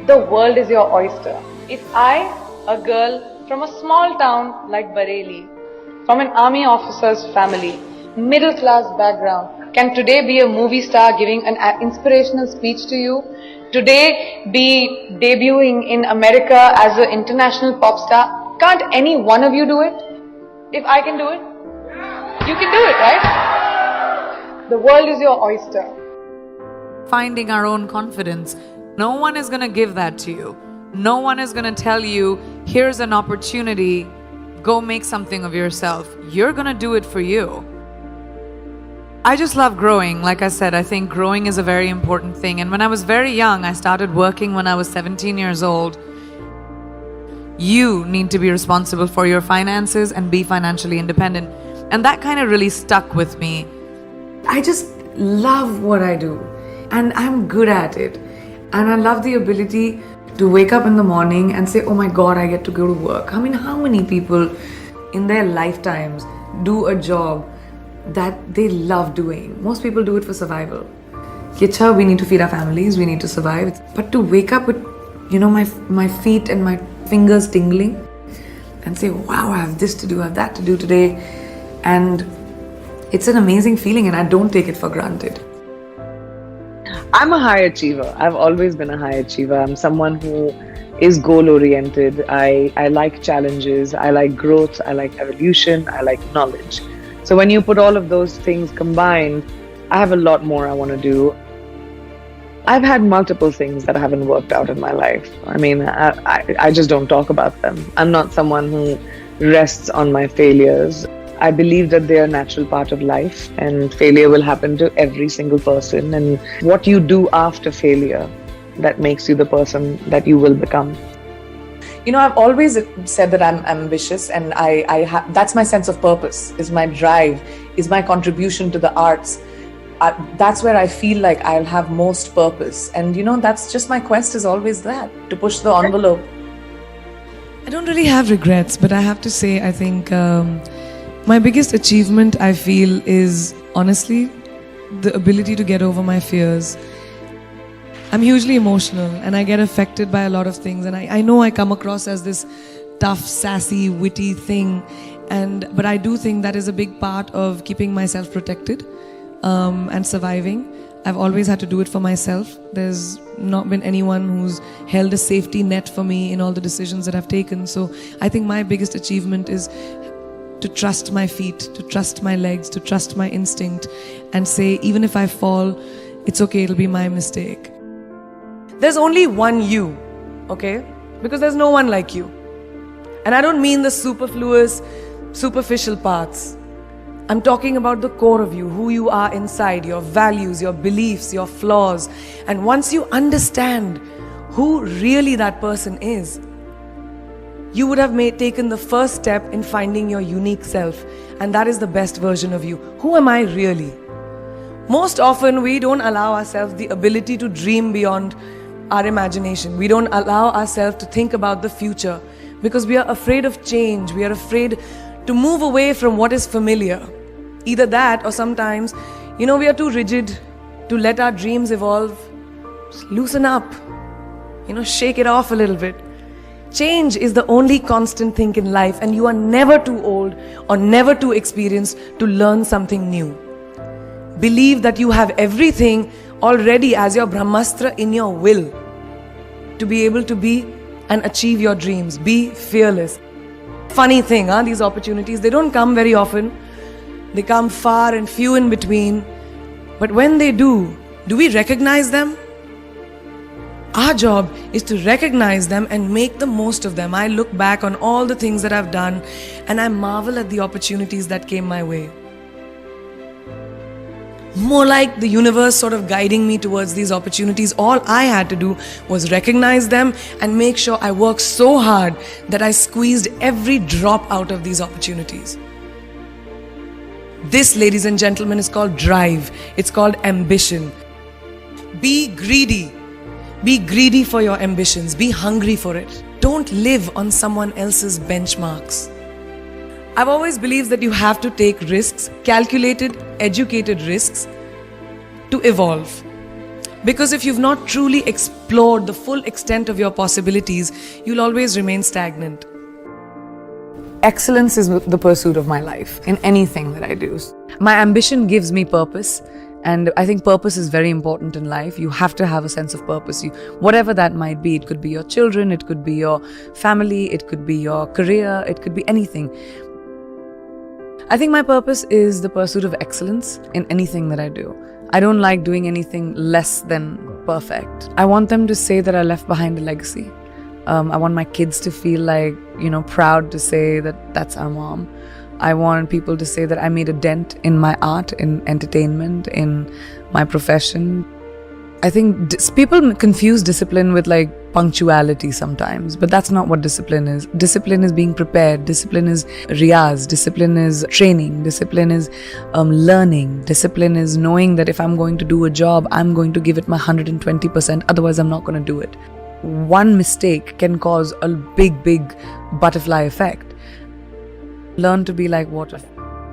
The world is your oyster. If I, a girl from a small town like Bareilly, from an army officer's family, middle class background, can today be a movie star giving an inspirational speech to you, today be debuting in America as an international pop star, can't any one of you do it? If I can do it, you can do it, right? The world is your oyster. Finding our own confidence. No one is going to give that to you. No one is going to tell you, here's an opportunity, go make something of yourself. You're going to do it for you. I just love growing. Like I said, I think growing is a very important thing. And when I was very young, I started working when I was 17 years old. You need to be responsible for your finances and be financially independent. And that kind of really stuck with me. I just love what I do. And I'm good at it. And I love the ability to wake up in the morning and say, oh my God, I get to go to work. I mean, how many people in their lifetimes do a job that they love doing? Most people do it for survival. Kicha, we need to feed our families, we need to survive. But to wake up with, my feet and my fingers tingling and say, wow, I have this to do, I have that to do today. And it's an amazing feeling and I don't take it for granted. I'm a high achiever. I've always been a high achiever. I'm someone who is goal-oriented. I like challenges. I like growth. I like evolution. I like knowledge. So when you put all of those things combined, I have a lot more I want to do. I've had multiple things that haven't worked out in my life. I mean, I just don't talk about them. I'm not someone who rests on my failures. I believe that they are a natural part of life and failure will happen to every single person, and what you do after failure that makes you the person that you will become. I've always said that I'm ambitious and that's my sense of purpose, is my drive, is my contribution to the arts. That's where I feel like I'll have most purpose. And that's just my quest is always that, to push the envelope. I don't really have regrets, but I have to say, I think my biggest achievement, I feel, is honestly the ability to get over my fears. I'm hugely emotional and I get affected by a lot of things, and I know I come across as this tough, sassy, witty thing, but I do think that is a big part of keeping myself protected and surviving. I've always had to do it for myself. There's not been anyone who's held a safety net for me in all the decisions that I've taken. So I think my biggest achievement is to trust my feet, to trust my legs, to trust my instinct and say, even if I fall, it's okay, it'll be my mistake. There's only one you, okay? Because there's no one like you. And I don't mean the superfluous, superficial parts. I'm talking about the core of you, who you are inside, your values, your beliefs, your flaws. And once you understand who really that person is, you would have taken the first step in finding your unique self, and that is the best version of you. Who am I really? Most often, we don't allow ourselves the ability to dream beyond our imagination. We don't allow ourselves to think about the future because we are afraid of change. We are afraid to move away from what is familiar. Either that, or sometimes, we are too rigid to let our dreams evolve. Just loosen up, shake it off a little bit. Change is the only constant thing in life, and you are never too old or never too experienced to learn something new. Believe that you have everything already as your Brahmastra in your will to be able to be and achieve your dreams. Be fearless. Funny thing, these opportunities, they don't come very often. They come far and few in between. But when they do we recognize them? Our job is to recognize them and make the most of them. I look back on all the things that I've done and I marvel at the opportunities that came my way. More like the universe sort of guiding me towards these opportunities. All I had to do was recognize them and make sure I worked so hard that I squeezed every drop out of these opportunities. This, ladies and gentlemen, is called drive. It's called ambition. Be greedy. Be greedy for your ambitions. Be hungry for it. Don't live on someone else's benchmarks. I've always believed that you have to take risks, calculated, educated risks, to evolve. Because if you've not truly explored the full extent of your possibilities, you'll always remain stagnant. Excellence is the pursuit of my life in anything that I do. My ambition gives me purpose, and I think purpose is very important in life. You have to have a sense of purpose. Whatever that might be, it could be your children, it could be your family, it could be your career, it could be anything. I think my purpose is the pursuit of excellence in anything that I do. I don't like doing anything less than perfect. I want them to say that I left behind a legacy. I want my kids to feel like, proud to say that that's our mom. I want people to say that I made a dent in my art, in entertainment, in my profession. I think people confuse discipline with punctuality sometimes, but that's not what discipline is. Discipline is being prepared. Discipline is riyaz. Discipline is training. Discipline is learning. Discipline is knowing that if I'm going to do a job, I'm going to give it my 120%. Otherwise, I'm not going to do it. One mistake can cause a big, big butterfly effect. Learn to be like water.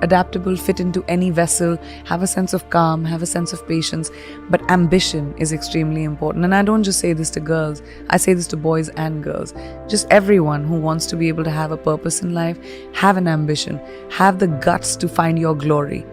Adaptable, fit into any vessel, have a sense of calm, have a sense of patience. But ambition is extremely important. And I don't just say this to girls, I say this to boys and girls. Just everyone who wants to be able to have a purpose in life, have an ambition, have the guts to find your glory.